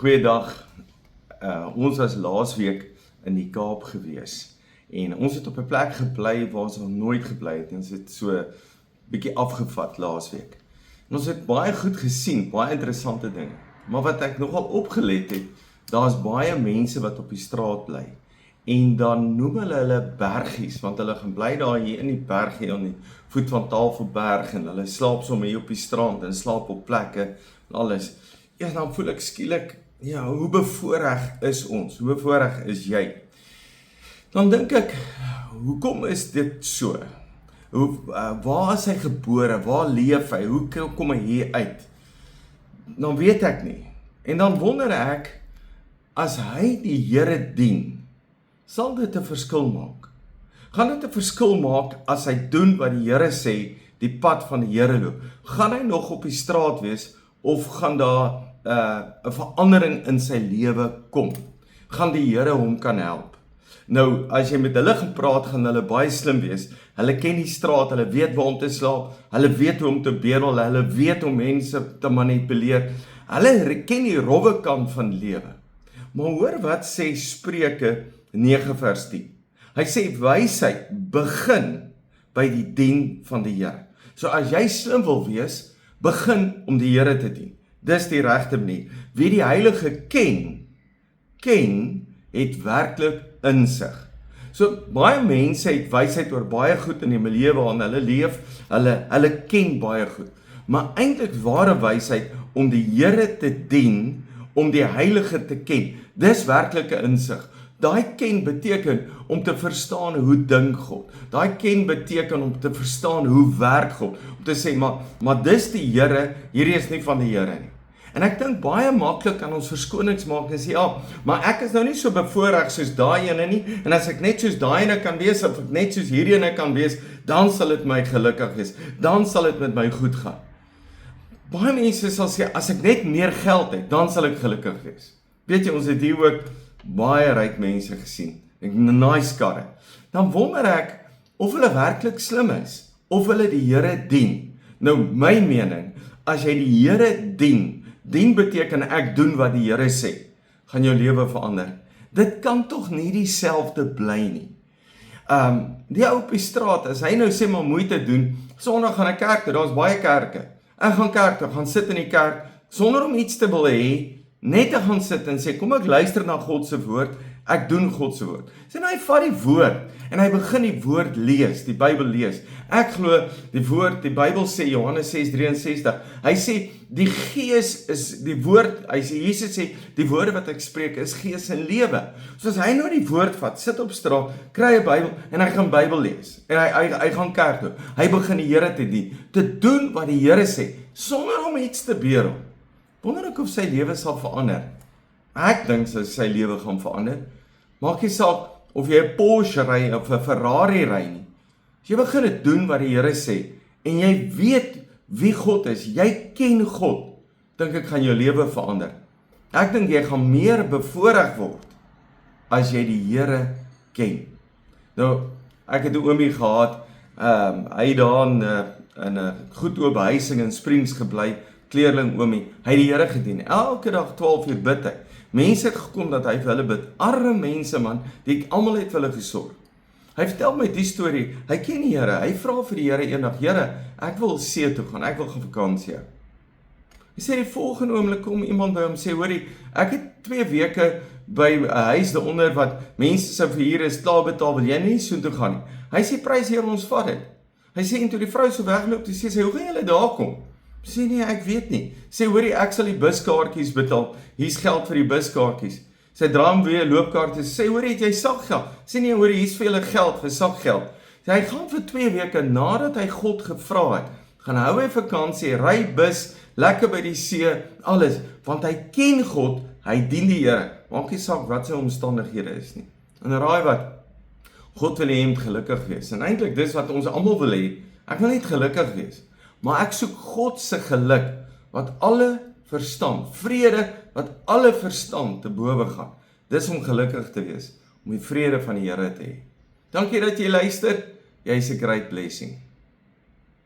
Goeiedag. Ons was laasweek in die Kaap gewees en ons het op 'n plek gebly waar ons nog nooit gebly het en ons het so bietjie afgevat laasweek. En ons het baie goed gesien, baie interessante dinge. Maar wat ek nogal opgelet het, daar's baie mense wat op die straat bly. En dan noem hulle bergies, want hulle gaan bly daar hier in die berg hier aan die voet van Tafelberg en hulle slaap sommer hier op die strand en slaap op plekke en alles. Ja, dan voel ek skielik, ja, hoe bevoorreg is ons? Hoe bevoorreg is jy? Dan dink ek, hoekom is dit so? Waar is hy gebore? Waar leef hy? Hoe kom hy hier uit? Dan weet ek nie. En dan wonder ek, as hy die Here dien, sal dit 'n verskil maak? Gaan dit 'n verskil maak as hy doen wat die Here sê, die pad van die Here loop? Gaan hy nog op die straat wees of gaan daar 'n verandering in sy lewe kom? Gaan die Here hom kan help? Nou, as jy met hulle gepraat, gaan hulle baie slim wees. Hulle ken die straat, hulle weet waar om te slaap, hulle weet hoe om te bedel, hulle weet hoe mense te manipuleer. Hulle ken die rowwe kant van lewe. Maar hoor wat sê Spreuke 9 vers 10. Hy sê wysheid begin by die dien van die Here. So as jy slim wil wees, begin om die Here te dien. Dis die regte manier. Wie die Heilige ken het werklik insig. So baie mense het wysheid oor baie goed in die milieu waarin hulle leef. Hulle ken baie goed. Maar eintlik ware wysheid om die Here te dien, om die Heilige te ken. Dis werklike insig. Daai ken beteken om te verstaan hoe dink God. Daai ken beteken om te verstaan hoe werk God. Om te sê, maar dis die Here, hierdie is nie van die Here nie. En ek dink baie maklik kan ons verskonings maak en sê, ja, maar ek is nou nie so bevoorreg soos daai ene nie, en as ek net soos daai ene kan wees, of ek net soos hierdie ene kan wees, dan sal dit my gelukkig wees, dan sal dit met my goed gaan. Baie mense sal sê, as ek net meer geld het, dan sal ek gelukkig wees. Weet jy, ons het hier ook baie ryk mense gesien, nice karre. Dan wonder ek, of hulle werklik slim is, of hulle die Here dien. Nou, my mening, as jy die Here dien beteken ek doen wat die Here sê, gaan jou lewe verander. Dit kan tog nie dieselfde bly nie. Die ou op die straat, as hy nou sê maar moeite doen, Sondag gaan ek kerk toe, daar's baie kerke. Ek gaan kerk toe, gaan sit in die kerk, sonder om iets te wil hê, net te gaan sit en sê, kom ek luister na God se woord, ek doen God se woord. Sê nou, hy vat die woord, en hy begin die woord lees, die Bybel lees. Ek glo die woord, die Bybel sê, Johannes 6:63, hy sê, die gees is die woord, hy sê, Jesus sê, die woorde wat ek spreek is gees en lewe. So as hy nou die woord vat, sit op straat, kry 'n Bybel, en hy gaan Bybel lees, en hy gaan kerk toe, hy begin die Here te dien, te doen wat die Here sê, sonder om iets te bedel. Wonder ek of sy lewe sal verander. Ek dink sy lewe gaan verander. Maak nie saak of jy 'n Porsche ry of 'n Ferrari ry nie. As jy begin dit doen wat die Here sê, en jy weet wie God is, jy ken God, dink ek gaan jou lewe verander. Ek dink jy gaan meer bevoorreg word, as jy die Here ken. Nou, ek het 'n oomie gehad, hy het daar in 'n goed oop behuising in Springs gebly, kleerling oomie, hy het die Here gedien, elke dag 12 uur bid hy. Mense het gekom dat hy vir hulle bid, arme mense man, die almal het vir hulle gesorg. Hy vertel my die storie, hy ken die Here, hy vra vir die Here eendag, Here, ek wil see toe gaan, ek wil gaan vakansie. Hy sê die volgende oomblik kom iemand by hom sê, hoorie, ek het 2 weke by 'n huis daaronder wat mense se verhuur is klaar betaal, wil jy nie so toe gaan nie? Hy sê, prys Here, ons vat dit. Hy sê, en toe die vrou so wegloop, toe sê sy, hoe gaan julle daar kom? Sê nee, ek weet nie. Sê hoorie, ek sal die buskaartjies betaal. Hier's geld vir die buskaartjies. Sy dra hom weer 'n loopkaart en sê hoorie, het jy sakgeld? Sê nee, hoorie, hier's vir julle geld vir sakgeld. Sê hy gaan vir 2 weke nadat hy God gevra het, gaan hou hy vakansie, ry bus, lekker by die see, alles, want hy ken God, hy dien die Here. Maak nie saak wat sy omstandighede is nie. En raai wat? God wil hê jy moet gelukkig wees. En eintlik dis wat ons almal wil hê. Ek wil net gelukkig wees. Maar ek soek God se geluk, wat alle verstand, vrede, wat alle verstand te bowe gaan. Dis om gelukkig te wees, om die vrede van die Here te hê. Dankie dat jy luister, jy is 'n great blessing.